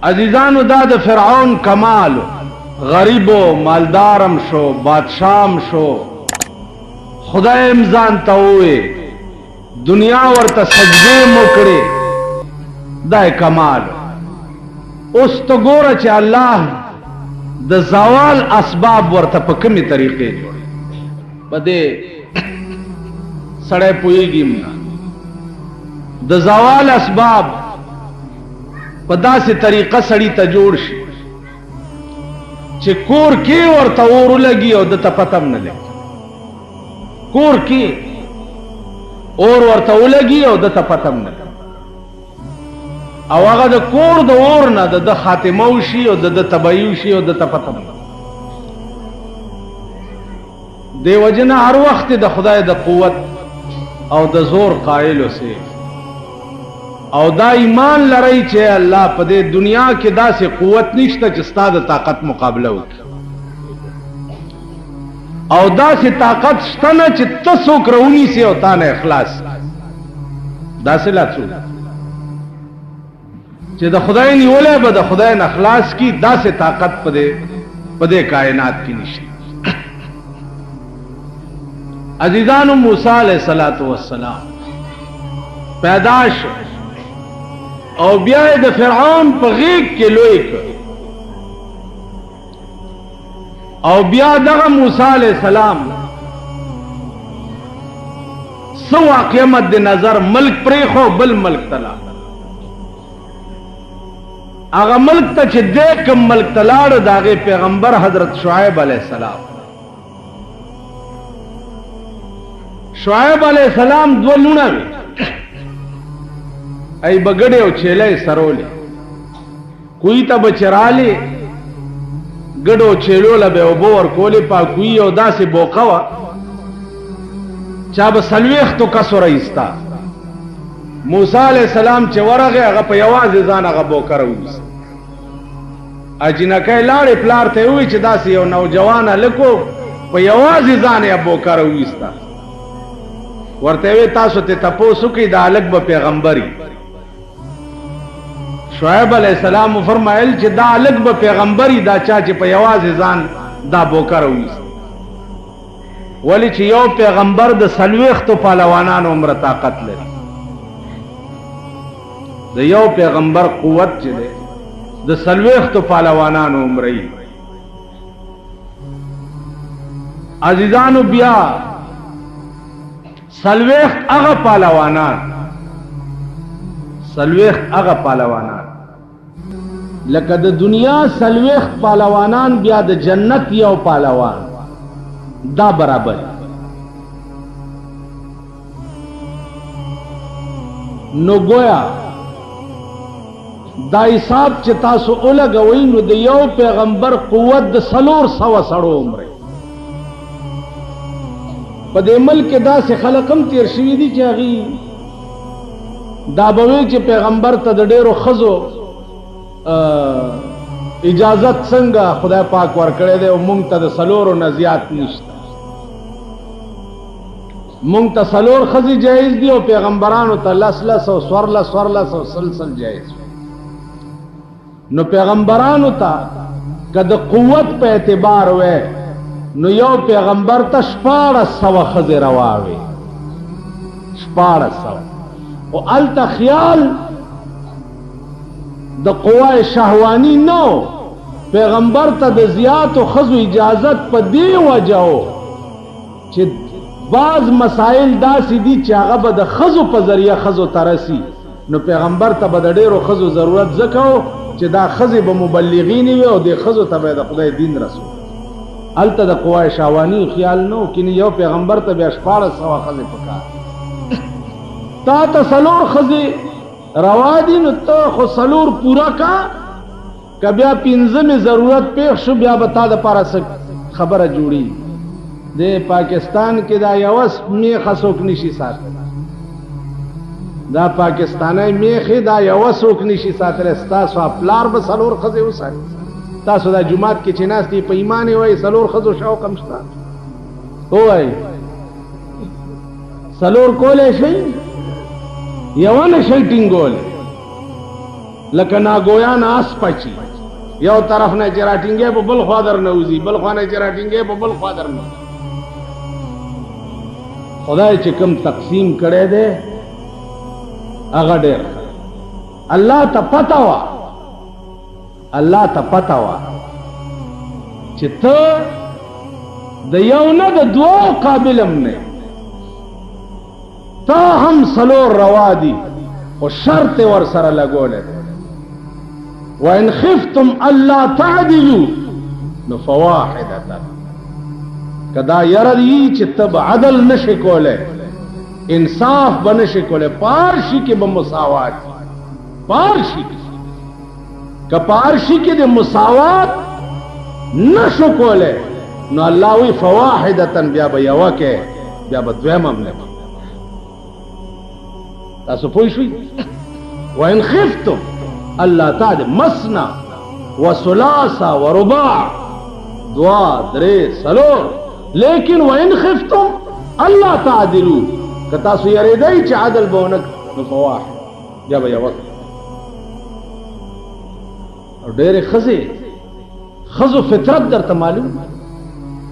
عزیزانو دا د فرعون کمال غریبو مالدارم شو بادشاہم شو خدای امزان تاوئے دنیا ورته سجدے موکڑے دا کمال اس تو گورا چه اللہ د زوال اسباب ورته په کومي طریقې جوړي بده سړی پوهیږي د زوال اسباب په داسې طریقه سړی ته جوړ شي چې کور کې ورته اور لګي او د ته پته هم نه لګي کور کې اور ورته ولګي او د ته پته هم نه لګي او هغه د کور د اور نه د خاتمه وشي او د تباہی وشي او د ته پته هم نه دی وجنه هر وخت د خدای د قوت او د زور قائل اوسئ او دا ایمان لرئ چې الله په دې دنیا کې داسې قوت نشته چې ستا د طاقت مقابله وکړي او داسې طاقت شته نه چې ته څوک راونیسي او تا نه اخلاص داسې لا څوک چې د خدای نیولې به د خدای نه اخلاص کی داسې طاقت په دې کائنات کې نشته عزیزانو موسی علیہ السلام پیدا شو او بیا د فرعون په غیږ کې لوی کړ او بیا دغه موسی علیہ السلام سو واقع مد نظر ملک پریخو بل ملک تلا هغه ملک ته چې د کوم ملک تلاړ داغه پیغمبر حضرت شعیب علیہ السلام شعیب علیہ السلام دو لونه ای بغړې او چیلې سرولې کوئی ته بچراله ګډو چیلو لبه او بور کولې پا کوئی او داسې بوقوا چا به سلويخ تو کسر ایستا موسی علیہ السلام چې ورغه هغه په یوازې ځان هغه بوکر وست اجنکه لاړې پلار ته وی چې داسې یو نوجوان لکو په یوازې ځان یې بوکر وستا ورته وی تاسو ته تاسو کې د الګ به پیغمبري شعیب علیہ السلام فرمایل چې دا الګ به پیغمبري دا چا چې په یوازې ځان دا بوکر وست ولی چې یو پیغمبر د سلويختو پهلوانانو عمر طاقت لري د یو پیغمبر قوت چې ده د سلويختو پهلوانانو عمرې عزیزانو بیا سلويخت هغه پهلوانان سلويخت هغه پهلوانان لکه د دنیا سلويخت پهلوانان بیا د جنت یو پهلوان دا برابر نو گویا دا حساب چې تاسو ولګوئ نو د یو پیغمبر قوت د 400 سړو عمره په دې ملک داسې خلقم تیر شوي دي چې هغه دا به چې پیغمبر ته د ډیرو خزو اجازت څنګه خدای پاک ورکړی دی او مونږ ته د 400 نه زیات نشته مونږ ته 400 خزي جایز دي او پیغمبرانو ته 10 سلسل جایز نو پیغمبرانو ته کده قوت په اعتبار وې نو یو پیغمبر ته 1400 خزي رواوي 1400 او الته خیال د قوای شهوانی نو پیغمبر ته د زیات او خزو اجازت په دی وجهو چې بعض مسائل داسې دي چې هغه به د خزو په ذریعہ خزو ترسي نو پیغمبر ته به د ډیرو خزو ضرورت زکاو چې دا خزي به مبلغین وي او د خزو ته به د خدای دین رسول الته د قوای شهوانی خیال نو کینه یو پیغمبر ته بیا 1400 خزي پکار تا ته 400 خزي روا دي نو ته خو 400 پورا کا کبیا 15 ضرورت پیښ شو بیا به تا د پاره خبره جوړي د پاکستان کې دا یوس میخه څوک نشي ساتل دا پاکستاني میخه دا یوس څوک نشي ساتل تاسو خپلار به 400 خزي وساتئ تاسو دا جمعات کې چې ناستي په ایمان وای 400 خزو شوق هم شته وای 400 کولې شي یو نه شي ټینګول لکه ناګویا نه اس پچی یو طرف نه چې راټینګې په بل خوا در نه وځي بل خوا نه چې راټینګې په بل خوا در نه خدای چې کوم تقسیم کړی دی هغه ډېر الله ته پته وه الله ته پته وه چې ته د یو نه د دوو قابلم نه تا هم سلور روا دي خو شرط ور سره لګولی وان خفتم الا تعدلوا نو فواحدة کدا یره دی چې تب عدل نشي کوله انصاف بنشي کوله پارشي کې به مساوات پارشي که پارشي کې د مساوات نشو کوله نو الله وی فواحدة بیا به یو کې بیا به دویم هم نه تاسو پوه شئ وان خفتم الله تعالی مسنا وثلاثا ورباع دعا درې سلور لیکن وان خفتم الله تعدلوا که تاسو یریدای چې عدل بونک نو فواحد یا به یو او ډېر خزو فطرت درته معلوم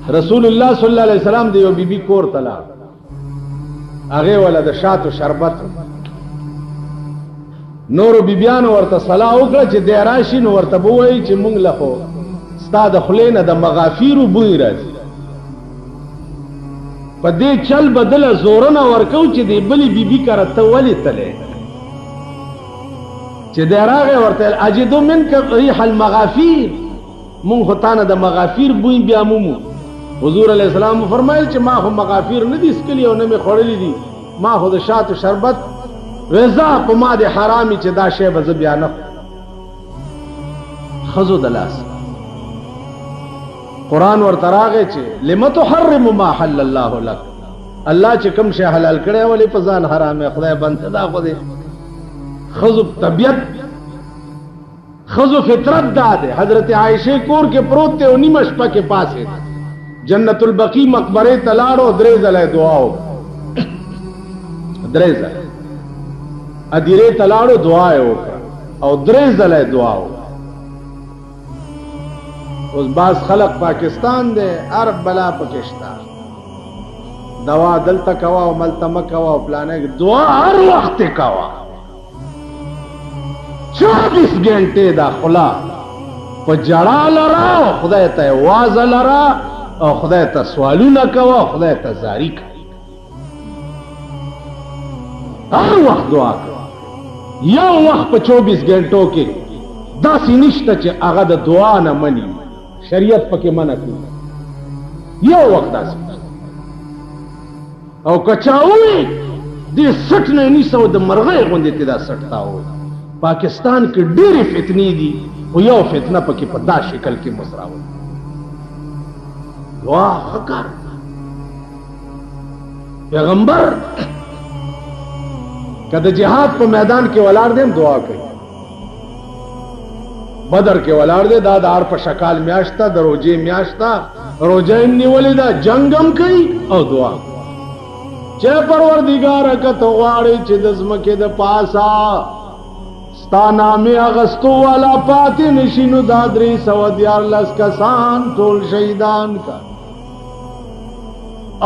رسول الله صلی الله علیه وسلم د یو بیبي کور تلا هغه ولا د شاتو شربت نورو بیبیانو ورته صلاح وکړه چې دی راشي نو ورته به وایي چې مونږ له خو ستا د خولې نه د مغافیرو بوی راځي په دې چل بدله زورونه ورکو چې دی بلې بیبي کره ته ولې تلې چې دی راغی ورته اجدو منک ریح المغافیر مونږ خو تا نه د مغافیر بوی بیا مومو حضور علیه السلام فرمایل چې ما خو مغافیر نه دي څکلي او نه مې خوړلي دي ما خو د شاتو شربت وزا په ما د حرامي چې دا شی به زه بیا نه خزو د لاس قرآن ورته راغی چې لم تحرم ما حل الله لك الله چې کوم شی حلال کړی ولې په ځان حرام خدای بنده دا خو دې خزو طبیعت خزو فطرت دا ده حضرت عائشہ کور کې پروت ته او نیمه شپه کې پاسه جنت البقیع مقبره تلاړو درې ځله دعا درې ځله ادیره تلاړو دعا وکړه او درې ځله دعا وکړه اوس باز خلق پاکستان دی عرب بلا پاکستان دوا دلته کوا او ملتمه کوا او پلانې دعا هر وخت کوا 24 غنټه دا خلا په جړا لرا خدای ته واز لرا او خدای ته سوالونه کوا خدای ته زاری کوي هر وخت دعا کوي یو وخت په 24 غنټو کې داسې نشته چې هغه د دعا نه مني شریعت پکې منع کړي یو وخت داسې او کچاوي دې سټ نه نیسو د مرغې غوندې ته دا سټ تاو پاکستان کې ډېرې فتنې دي او یو فتنه پکې په دا شکل کې مسراوي دعا وکړه پیغمبر کله جهاد په میدان کې ولاړ دیم دعا کوي بدر کې ولاړ دی دا د هر په شکال میاشتا د روجې میاشتا روجه یې نیولې ده جنګ هم کوي او دعا چې پروردګار که ته غواړې چې د ځمکې د پاسه ستا نامې اغستو والا پاتې نشي نو دا 314 کسان ټول شهیدان کا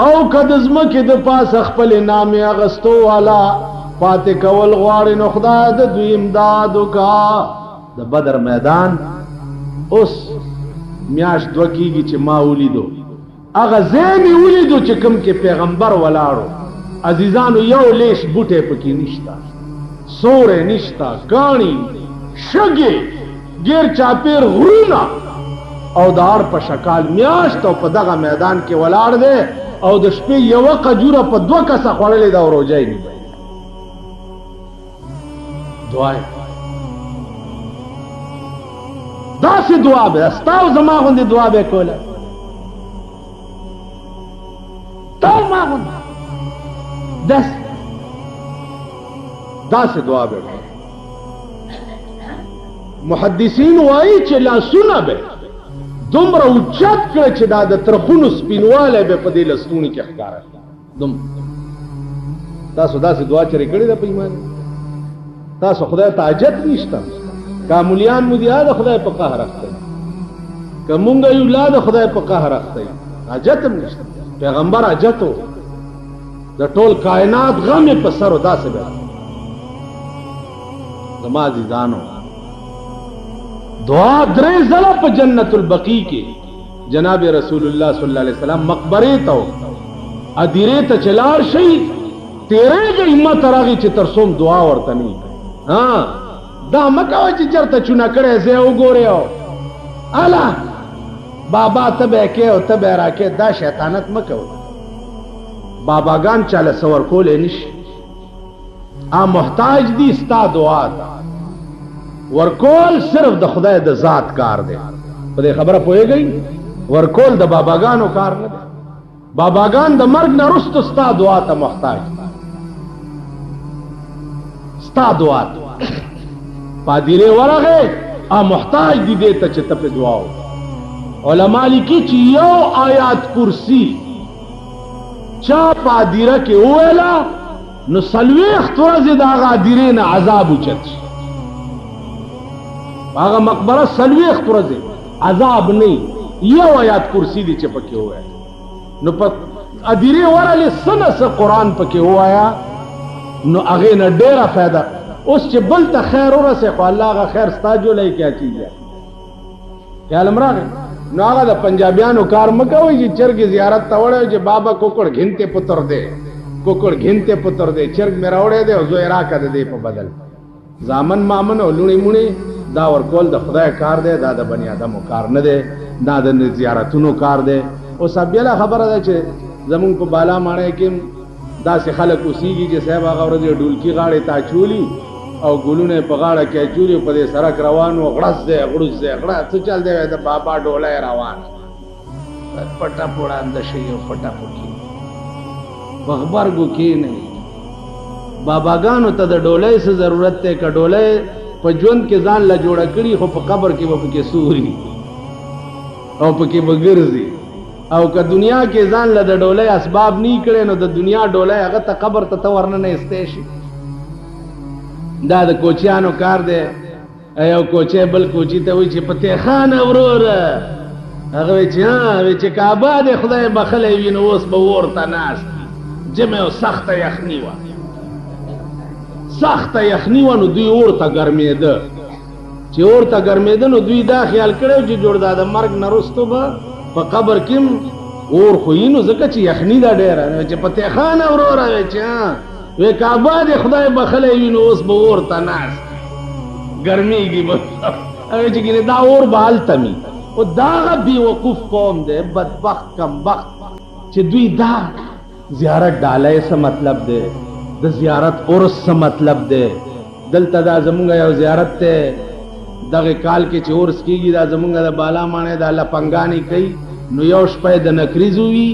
او که د ځمکې د پاسه خپل نامې اغستو والا پاتې کول غواړي نو خدای د دوی امداد وکړه د بدر میدان اوس میاش دو کیږي چې ما ولیدو هغه زمي ولیدو چې کوم کې پیغمبر ولاړو عزیزانو یو لیش بوټه پکې نشتا سورې نشتا کانی شګي غیر چاپیر غرونا او دار په شکال میاش ته په دغه میدان کې ولاړ دی او د شپې یو قجوره په دوه کسه خوړلې دا روزای نه دعا داسې دعا به استاو زما غوندې دعا به کوله تا ما غوندې داسې دعا به محدثین وایي چې لاسونه به دومره اوچت کړه چې دا د ترخونو سپینوالی به په دې لاسونو کې ښکاره تاسو داسې دعا چرې کړې ده په ایمان تاسو خدای ته حاجت نشته کاملیان مو دی د خدای په قهر اخته کومګ یو لا د خدای په قهر اخته حاجت نشته پیغمبر حاجتو د ټول کائنات غم په سر او داسې به زما عزیزانو دعا درې ځله په جنت البقیع کې جناب رسول الله صلی الله علیه وسلم مقبره ته ادیره ته چلار شي تیرې گئی همت راغی چې ترسوم دعا ورته نه ها دا مکه چې چرته چونه کړي زه وګورم الا بابا تبه کې او تبه راکې دا شیطانت مکو باباګان چاله سور کول نشي ا محتاج دي ستا دعا ورکول صرف د خدای د ذات کار دی په دې خبره پوهیږئ ورکول د باباګانو کار نه دی باباګان د مرګ نه وروسته ستا دعا ته محتاج ستا دعا پادیره ورغه ا محتاج دي دې ته چې ته په دعا علماء لیکي چې یو آیات کرسی چا پادیره کې ویلا نو سلويخت ورځې د هغه ادیره نه عذاب اوچت هغه مقبره سلويخت ورځې عذاب نه یو آیات کرسی دي چې پکې وای نو په ادیره ورله سنه قرآن پکې وایا نو هغه نه ډیره فائدہ اوس چې بل ته خیر ورسه خو الله غا خیر ستا جوړای کیا چیز ہے خیال امراغه نو هغه د پنجابیانو کار مکوي چې چرګ زیارت ته وړي چې بابا کوکړ غنته پتر دے کوکړ غنته پتر دے چرګ مې راوړې دے او زوی راکړه دې په بدل زامن مامن او لونی مونی دا ورکول د خدای کار دی دا د بنی آدمو کار نه دی دا د زیارتونو کار دی او سبیله خبره ده چې زمون په بالا ماڼه کې داسې خلک اوسېږي چې صاحب هغه ورځ ډولکی غاړې تا چولی او ګلونه په غاړه کې چولی په دې سړک روان و غړس دی غړوس دی غړا څه چل دی د بابا ډوله روان پټا پوړاند شي او پټا پوکی بخبرګو کې نه باباګانو ته د ډولې څه ضرورت ته کډولې په ژوند کې ځان لا جوړ کړي خو په قبر کې به کې سوري او په کې بغرزي او که دنیا کې ځان له د ډولې اسباب نه کړي نو د دنیا ډولې هغه ته قبر ته ورنه نه استېشي دا د کوچیانو کار دی یو کوچی بل کوچی ته وایي چې پته خان ورور هغه وایي چې ها وایي چې کعبه د خدای بخلې وي نو اوس به ورته ناست جمع او سخته یخني وه سخته یخني وه نو دوی ورته ګرمېده چې ورته ګرمېده نو دوی دا خیال کړی چې جوړ دا د مرګ نه وروسته به په قبر کې اور خو یې نو ځکه چې یخني دا ډېره چې پته خان وروره وایي چې ها وی کعبه د خدای بخلې وي نو اوس به ورته ناست ګرمېږي به هغه چې ګینه دا اور به هلته وي او دا هغه بېوقوف قوم دی بدبخت کمبخت چې دوی دا زیارت ډالۍ څه مطلب دی د زیارت عرس څه مطلب دی دلته دا زمونږ یو زیارت دی دغه کال کې چې عرس کېږي دا زمونږ د بالا ماڼۍ د لپنګانې کوي نو یو شپه د نکریزو وي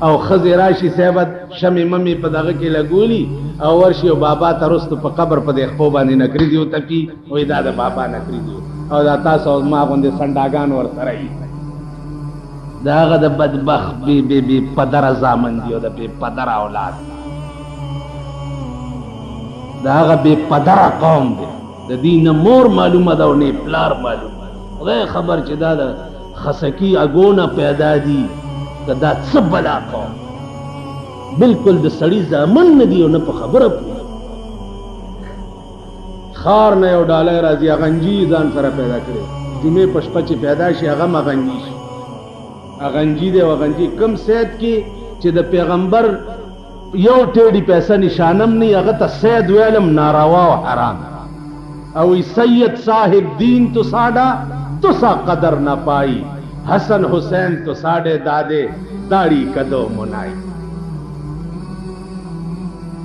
او ښځې راشي صاحبت شمې ممې په دغه کې لګولي او ورشي او بابا ته وروسته په قبر په دې خپو باندې نکریزي وتپي وایي دا د بابا نکریزي او دا تاسو او ما غوندې سنډاګان ورسره وي د هغه د بدبخت بې پدره زامن دي او د بې پدره اولاد د هغه بې پدره قوم دی د دې نه مور معلومه ده او نه پلار معلومه خدای خبر چې دا د خسکی اګونه پیدا دي که دا څه بلا قوم بالکل د سړي زامن نه دي او نه په خبره پوهېږي خار نه یو ډالۍ راځي اغنجي ځان سره پیدا کړی جمعې په شپه چې پیدا شي هغه هم اغنجي شي اغنجي دی او اغنجي کم سید کې چې د پیغمبر یو ټیډي پیسه نشانم نه هغه ته سید ویلم ناروا او حرام او سید صاحب دین تو ساڈا تو سا قدر نہ پائی حسن حسین تو ساڈے دادے داڑی کدو منائی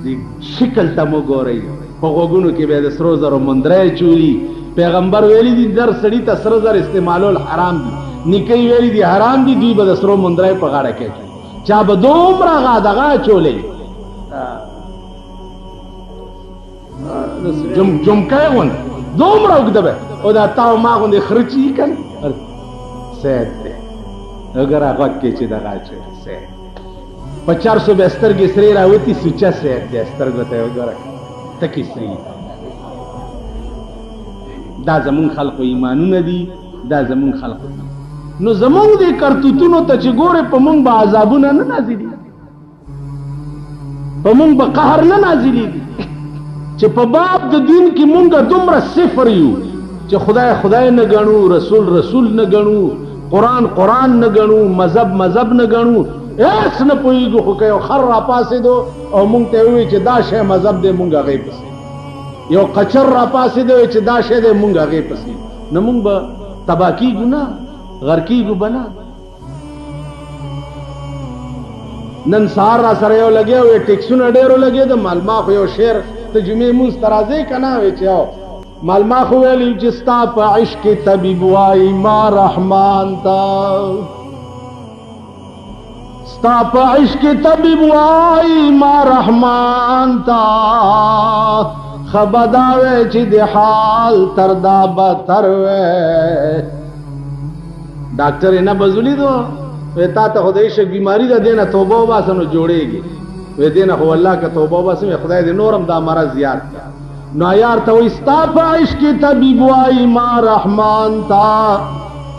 دی شکل تمو گو رہی په غوګونو کې به د سرو زرو مندرې چولی پیغمبر ویلی دي در سړی ته سرو زر استعمالول حرام دي نکي ویلی دي حرام دي دوی به د سرو مندرې په غاړه کې چا به دومره غادغه چولې جمکای ون دومره وګدبه او دا تاو ما غوندې خرچی کن سید دی اگر هغه کې چې دغه چې سید په 400 به سترګې سری راوتی سوچا سید دی سترګو ته وګوره تکي سری دا زمون خلقو ایمانونه دي، دا زمون خلقو. نو زمون دې کرتوتونو ته چې ګوره په مونږ به عذابونه نه نازلي، په مونږ به قهر نه نازلېږي، چې په باب د دین کې مونږ دومره صفر یو چې خدای خدای نه ګڼو، رسول رسول نه ګڼو، قرآن قرآن نه ګڼو، مذهب مذهب نه ګڼو، هیڅ نه پوهېږو. خو که یو خر راپاڅېدو او مونږ ته ووایي چې دا شی مذهب دی، مونږ هغې پسې. یو قچر راپاڅېدو چې دا شی دی، مونږ هغې پسې. نو مونږ به تباه کېږو نه، غر کېږو به نه. نن سهار را سره یو لګیا وی، ټیکسونه ډېرو لګېده. مالما خو یو شعر ته جمعې مونځ ته راځې که نه وی چې یو مالما خو ویلي چې ستا په عشق طبیب وایي ما رحمان ته، ستا په عشق طبیب وایي ما رحمان ته، خبدا وی چې د حال تر دا بدتر وی. ډاکټر یې نه بزولي دو وی تا ته خو د عشق بیماري ده، دې نه توبه وباسه نو جوړېږي. وی دې نه خو والله که توبه وباسم خدای دې نورم دا مرض زیات کړه. نو یار ته وایي ستا په عشق طبیب وایي ما رحمان ته،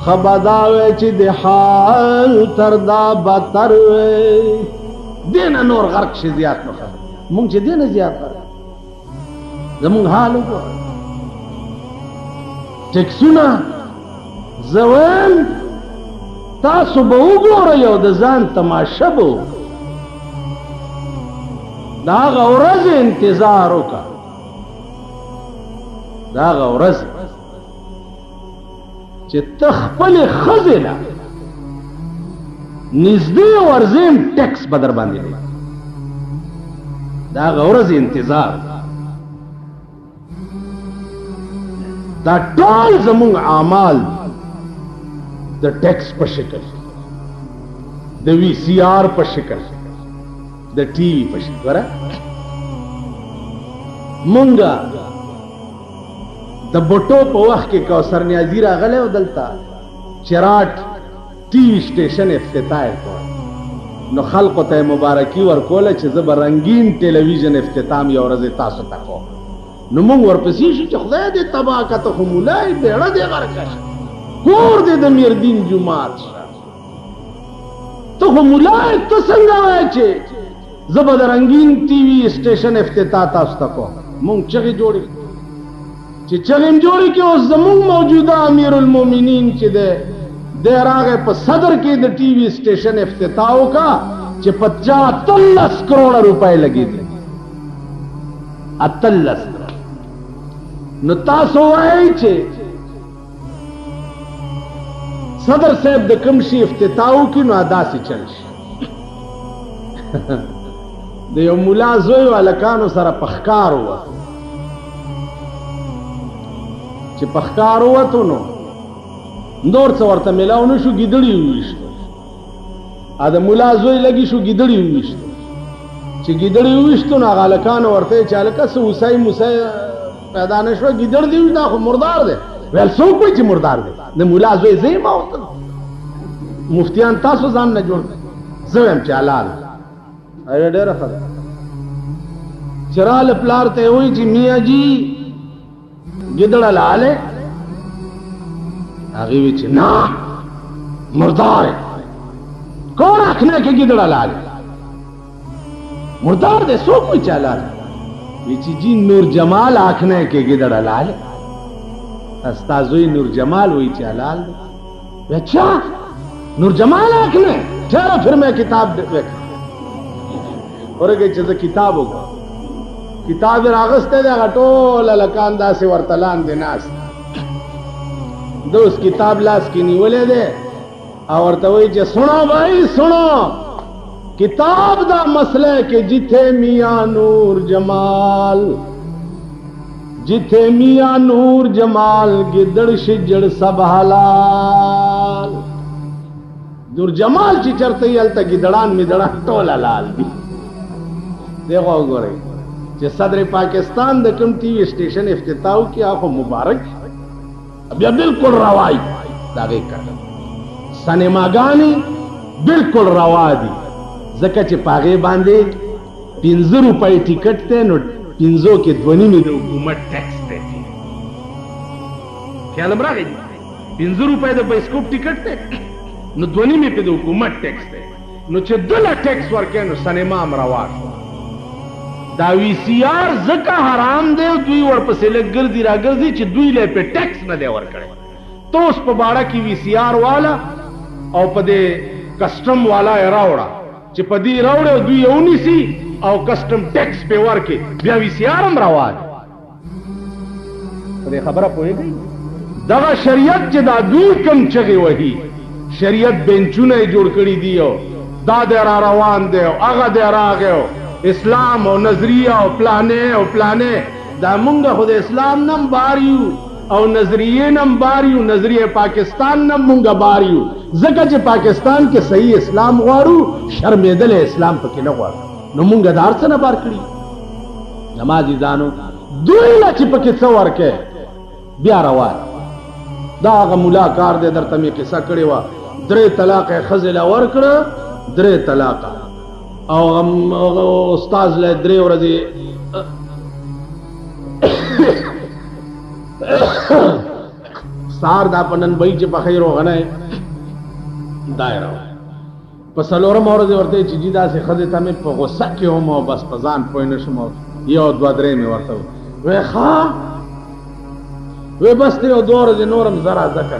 خبدا وی چې د حال تر دا بدتر وی. دې نه نور غرق شي زیات نو خبر مونږ چې دې نه زیات غرق زمونږ حال وګوره. ټیکسونه زه وایم تاسو به وګورئ او د ځان تماشه به وکړئ. د هغه ورځې انتظار وکړه، د هغه ورځې چې ته خپلې ښځې له نږدې ورځې ټیکس به در باندې لګي. د هغه ورځې انتظار. دا ټول زمونږ اعمال د ټیکس په شکل، د وی سی آر په شکل، د ټي وي په شکل. ګوره مونږه د بوټو په وخت کې کوثر نیازي راغلی و دلته چراټ ټي وي سټیشن افتتاح کړ. نو خلقو ته مبارکي ورکوله چې زه به رنګین ټلویزیون افتتاح یو ورځ تاسو ته کوم. نو مونږ ورپسې شو چې خدای دې تباه کړه، ته خو مولای بیړه دې غرقه شه، کور دې د میردین جومات شه، ته خو مولای ته څنګه وایې چې زه به د رنګین ټي وي سټیشن افتتاح تاسو ته کوم. مونږ چغې جوړې چې چغې م جوړې کړې. اوس زمونږ موجوده امیر المؤمنین چې دی دی راغی په صدر کې د ټي وي سټیشن افتتاح وکړه چې په 13 کروڑه روپۍ لګېدي. 13 نو تاسو وایئ چې صدر صاحب د کوم شي افتتاح وکړي نو داسې چل شي. د یو ملا زوی و هلکانو سره په ښکار ووتو، چې په ښکار ووتو نو نور څه ورته میلاو نه شو، ګیدړي وویشتو. د ملا زوی لګي شو ګیدړي وویشتو. چې ګیدړي وویشتو نو هغه هلکانو ورته ویل چې هلکه څه اوسۍ موسۍ پیدا نه شوه، ګیدړ دې وي دا خو مردار دی. ویل څوک وایي چې مردار دی؟ د ملا زوی زه یم او مفتیان تاسو ځان نه جوړ کړئ، زه وایم چې حلال. ډېره ښه ده. چې راله پلار ته یې وایي چې میاں جي ګیدړ حلال دی؟ هغې وی چې نه مردار ہے. کون آخنا کہ گدڑ حلال ہے؟ مردار دے سو کوئی چالا وی چې جی نور جمال آخنا ہے کہ گدڑ حلال ہے. استازوی نور جمال وی چې حلال ہے. اچھا نور جمال آخنا ہے؟ ٹھہرا پھر میں کتاب دیکھ اور کہ چیز کتاب ہوگا. کتاب راغستے دے غټول لکان داسې ورتلان دے ناس دوست کتاب لاس کی نیولے دے اور ورته وایي چې سنو بھائی سنو، کتاب دا مسئلہ کہ جتھے میاں نور جمال، جتھے میاں نور جمال گدڑ شجڑ سب حلال. نور جمال چې چرته یې هلته ګیدړان میدړان ټول حلال دي. دیکھو وګورئ چې صدر پاکستان د کوم ټي وي سټیشن افتتاح وکړي هغه مبارک بیا بالکل رواي دا غي کړه. سینماګانې بالکل روا دي ځکه چې پاغې باندې 15 روپۍ ټیکټ دی نو 15 کې 2.5 د حکومت ټیکس دی. خیال راغی 5 روپۍ د بایسکوپ ټیکټ دی نو 2.5 په د حکومت ټیکس دی نو چې دله ټیکس ورکړي نو سینما هم روا شو دا وی سی آر ځکه حرام دی دوی ورپسې لږ ګرځي راګرځي چې دوی له په ټیکس نه دی ورکړی تو اوس په باړه کې وی سی آر والا او په دې کسٹم والا یې راوړه چې په دې راوړه دوی یې ونیسي او کسٹم ټیکس په ورکړي بیا وی سی آر هم روا دی په دې خبره پوهېږئ دغه شریعت چې دا دوی کم چغې وهي شریعت بینچونه یې جوړ کړي دي او دا دی را روان دی او هغه دی راغی اسلام او نظریه او پلانې دا مونږ خو د اسلام نم باریو او نظریه نم باریو نظریه پاکستان نم مونږ باریو ځکه چې پاکستان کې صحیح اسلام غواړو شرمېدل اسلام پکې نه غواړو نو مونږ د هر څه نه بار کړي نمازي ځانو دوی لا چې پکې څه ورکې بیا روان دا هغه مولا کار دی درته مې قصه کړې وه 3 طلاق یې ښځې له ورکړه 3 طلاق او استاد له 3 ورځې سار دا پنن بای چې په خیر وغنه دایره په څلورم ورځ ورته چې جی دا سه خزه ته مې په غوسه کې هم او بس پزان پوه نه شم یو 2-3 مې ورته وې ښا وې بس ته 2 ورځې نورم زرا ځکه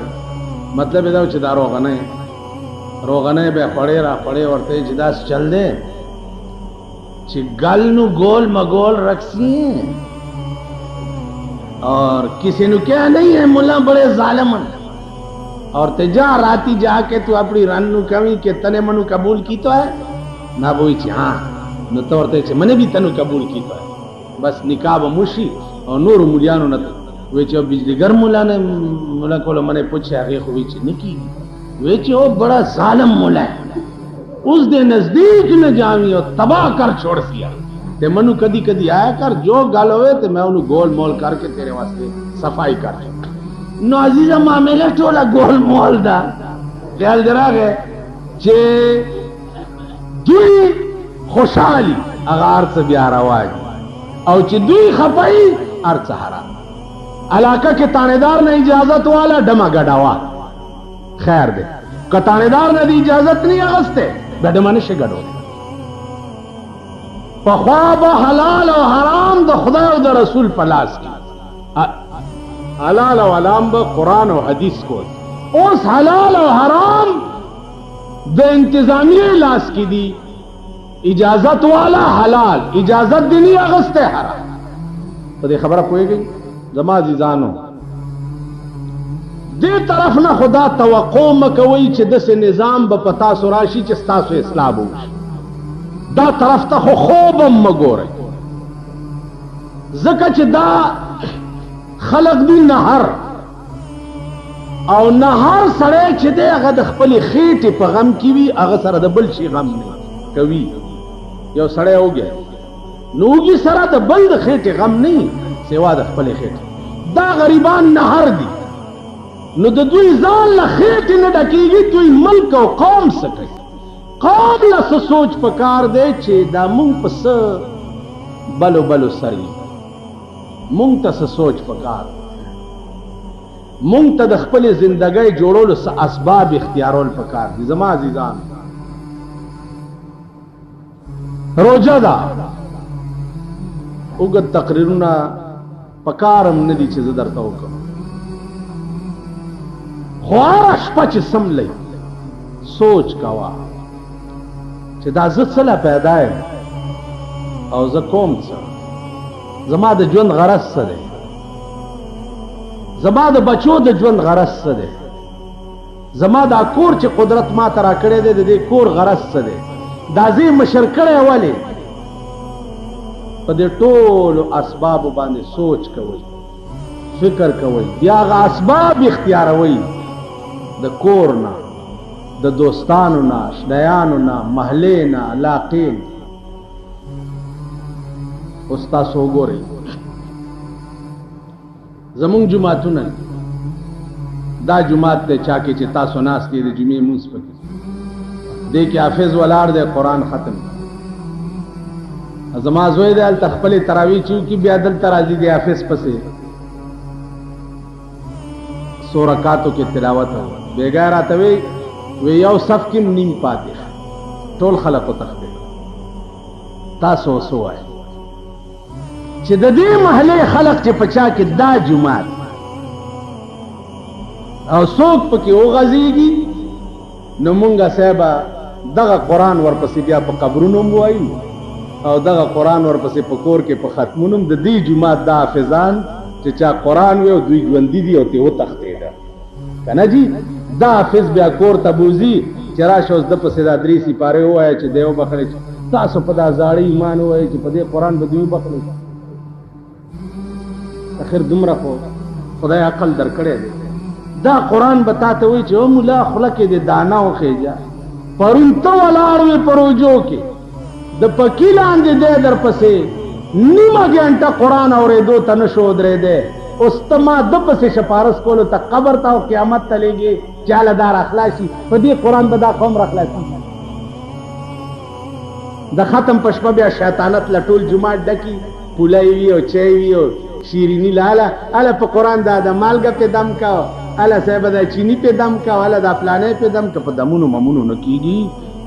مطلب دا چې دا روغنه به خړې را خړې ورته چې دا چل دے چې گل نو گول مگول رکھسی ہیں اور کسی نو کیا نہیں ہے ملا بڑے ظالمن اور تجا راتی جا کے تو اپنی رن نو کمی کہ تنے منو قبول کی تو ہے نہ بوئی چی ہاں نو تو ورتے چی منے بھی تنو قبول کی تو ہے بس نکاح موشی اور نور ملیانو نہ وے چی بجلی گر مولا نے مولا کولو منے پوچھے آگے خوی چی نکی وے چی او بڑا ظالم مولا ہے اس دے نزدیک نہ جامی اور تباہ کر چھوڑ دیا تے منو کدی کدی آیا کر جو گل ہوئے تے میں انہوں گول مول کر کے تیرے واسطے صفائی کر نو عزیزہ معاملہ ٹولا گول مول دا خیال درا گئے چے دوی خوشحالی اغار سے بیارا واجی او چے دوی خفائی ارچ حرام علاقہ کے تاندار نے اجازت والا ڈما گڑاوا خیر دے کتاندار نے دی اجازت نہیں اغستے بیڈمانش گڑو پخواب حلال و حرام دا خدا و دا رسول پلاس کی حلال و حرام با قرآن و حدیث کو اس حلال و حرام دا انتظامی لاس کی دی اجازت والا حلال اجازت دینی اغسط حرام تو دے خبرہ کوئی گئی زما عزیزانو دے طرف نہ خدا توقع مکوئی چھ دس نظام با پتا سراشی چھ ستاسو اصلاح ہوش دا طرف تا خوبم مگو رہی زکا چھ دا خلق دی نہر او نہر سڑے چھ دے اگا دخپلی خیٹ پا غم کی وی اگا سر دا بل چی غم نہیں کوی یو سڑے ہو گیا نوگی سر دا بل دا خیٹ غم نہیں سوا دخپلی خیٹ دا غریبان نہر دی نو دا دوی زان لخیٹ نڈکی گی دوی ملک و قوم سکے قوم لس سوچ پکار دے چھے دا مونگ پس بلو بلو سری مونگ تا سوچ پکار مونگ تا دخپل زندگی جوڑولو سا اسباب اختیارول پکار دی زما عزیزان روجہ دا اگد تقریرونا پکارم ندی چھے زدر توکم خوارش پچ سم لئی سوچ کوا چې دا زه څه پیدا یم او زه کوم څه زما د ژوند غرض څه دی زما د بچو د ژوند غرض څه دی زما دا کور چې قدرت ما ته راکړی دی د دې کور غرض څه دی دا زه مشر کړی ولې په دې ټولو اسبابو باندې سوچ کوئ فکر کوئ بیا هغه اسباب اختیاروئ د کور نه د دوستانو نا شنیانو نا محلے نا علاقین استا سو گو رہی زمون جماعتو نا دا جماعت دے چاکی چی تاسو ناس کی دے جمعی منس پکی دے کی حافظ والار دے قرآن ختم زمازوی دے تخپل تراوی چیو کی بیادل ترازی دے حافظ پسے سو رکعاتو کې تلاوت بیګا راته وی یو صف کې نیم پاتې ټول خلق تخبیر تاسو سوای چې د دې محله خلق چې پچا کې دا جمعات او څوک پکې وغځيږي نو مونږه صاحب دغه قران ورپسې بیا په قبرونو وایو او دغه قران ورپسې په کور کې په ختمونو د دې جمعات دا حافظان چې چا قران وي او دوی ژوندۍ دي او ته و تختیدا کنه جی دا حافظ بیا کور تبوزی چې راشه اوس د پسې دا درې سپاره وایي چې دیو بخلي تاسو په دا زاړی ایمان وایي چې په دې قران به دیو بخلي اخر دومره خو خدای عقل درکړي دی دا قران بتاته وي چې مولا خلق دې دانا او خېجا پرون ته ولاړ وي پروجو کې د پکیلان دې در پسې نیمه غنټه قران اورېدو ته نشو درې دې اوس ته ما د پسې شپارس کولو ته قبر ته او قیامت ته لګي چاله دار اخلاصي په دې قران به دا قوم راخلاصي د ختم پښپا بیا شیطانت لټول جمعه ډکی پولای وی او چای وی او شیرینی لاله اله په قران دا د مالګه په دم کا اله صاحب دا چینی په دم کا اله دا پلانې په دم کا په دمونو ممونو نکیږي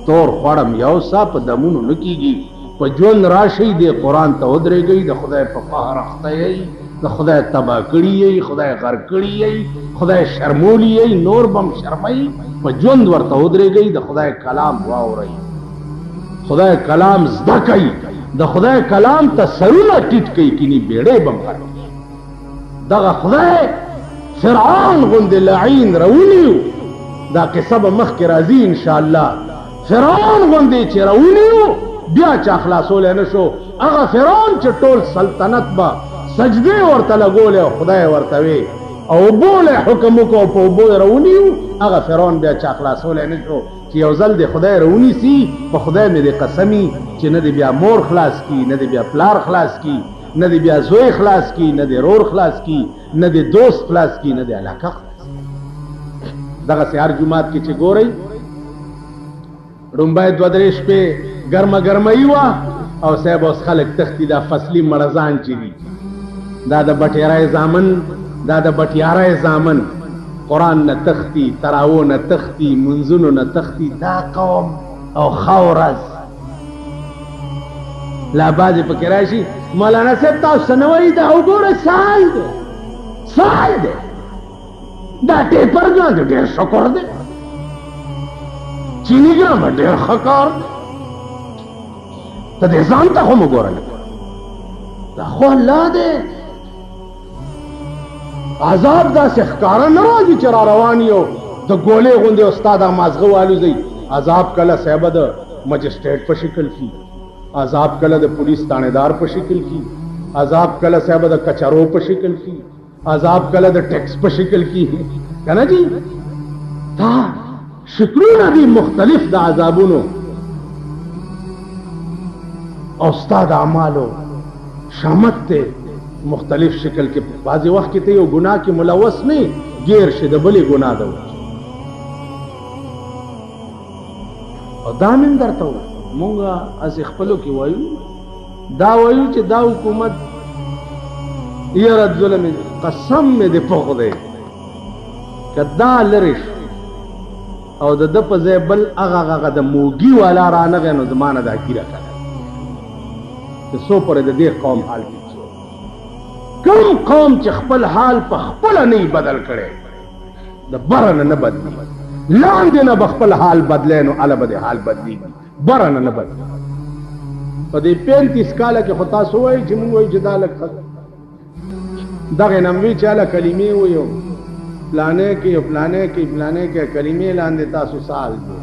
تور خړم یو صا په دمونو نکیږي په جون راشي د قران ته ودرېږي د خدای په قهر اخته یي د خدای تبا کړی یي خدای غر کړی یي خدای شرمولی یي نور بم شرمای په جون ورته ودرېږي د خدای کلام واوري خدای کلام زده کوي د خدای کلام ته سرونه ټیټ کوي کینی بیړې بم غړي دغه خدای فرعون غوند لعین رونیو دا قصه به مخ کې راځي ان شاء الله فرعون غوند چې رونیو بیا چا خلاصول نه شو هغه فرعون چې ټول سلطنت با سجده ورته لګول او خدای ورته وی او بوله حکم کو په بو رونیو هغه فرعون بیا چا خلاصول نه شو چې یو ځل د خدای رونی سي په خدای مې د قسمی چې نه دی بیا مور خلاص کی نه دی بیا پلار خلاص کی نه دی بیا زوی خلاص کی نه دی رور خلاص کی نه دی دوست خلاص کی نه دی علاقه خلاص دغه سهار جمعات کې چې ګورئ رومبای دو درې شپې ګرمه ګرمۍ وه او صاحب اوس خلک تختی دا فصلي مړزان چې دي دا د بټیارای زامن دا د بټیارای زامن قرآن نه تختی تراو نه تختی منځونو نه تختی دا قوم او خورز لا بعضې پکې راشي مولانا صاحب تاسو څه نه وایي دا وګوره سال دی سال دی دا ټیپر ګران دی ډېر شکر دی چینی ګران به ډېر ښه کار دی ته دې ځان ته خو مو ګوره دا خو الله دی عذاب داسې ښکاره نه راځي چې را روان یو د ګولې غوندې استاد مازغه والوځئ عذاب کله صاحبه د مجسټریټ په شکل کی عذاب کله د پولیس تانیدار په شکل کی عذاب کله صاحبه د کچرو په شکل کی عذاب کله د ټیکس په شکل کی کنه جی دا شکلونه دي مختلف د عذابونو او استاد اعمالو شامت ته مختلف شکل کې بعضی وخت کې ته یو ګناه کې ملوث نه غیر شه د بلې ګناه ده او دا من درته مونږه از خپلو کې وایو دا وایو چې دا حکومت یره ظلم قسم مې دې په خدای کدا لریش او د په ځای بل هغه د موګي والا رانغه نو زمانه دا کیره کړه چې سو پر د دې قوم حال کوم قوم چې خپل حال په خپل نه بدل کړي د برن نه بدلی لاندې نه خپل حال بدلې نو اله به حال بدلی برن نه بدلی په دې 35 کال کې خو تاسو وایي چې موږ وایي چې دا لک دغه نموي چې اله کلمې وایو پلانې کې کلمې لاندې تاسو سال دي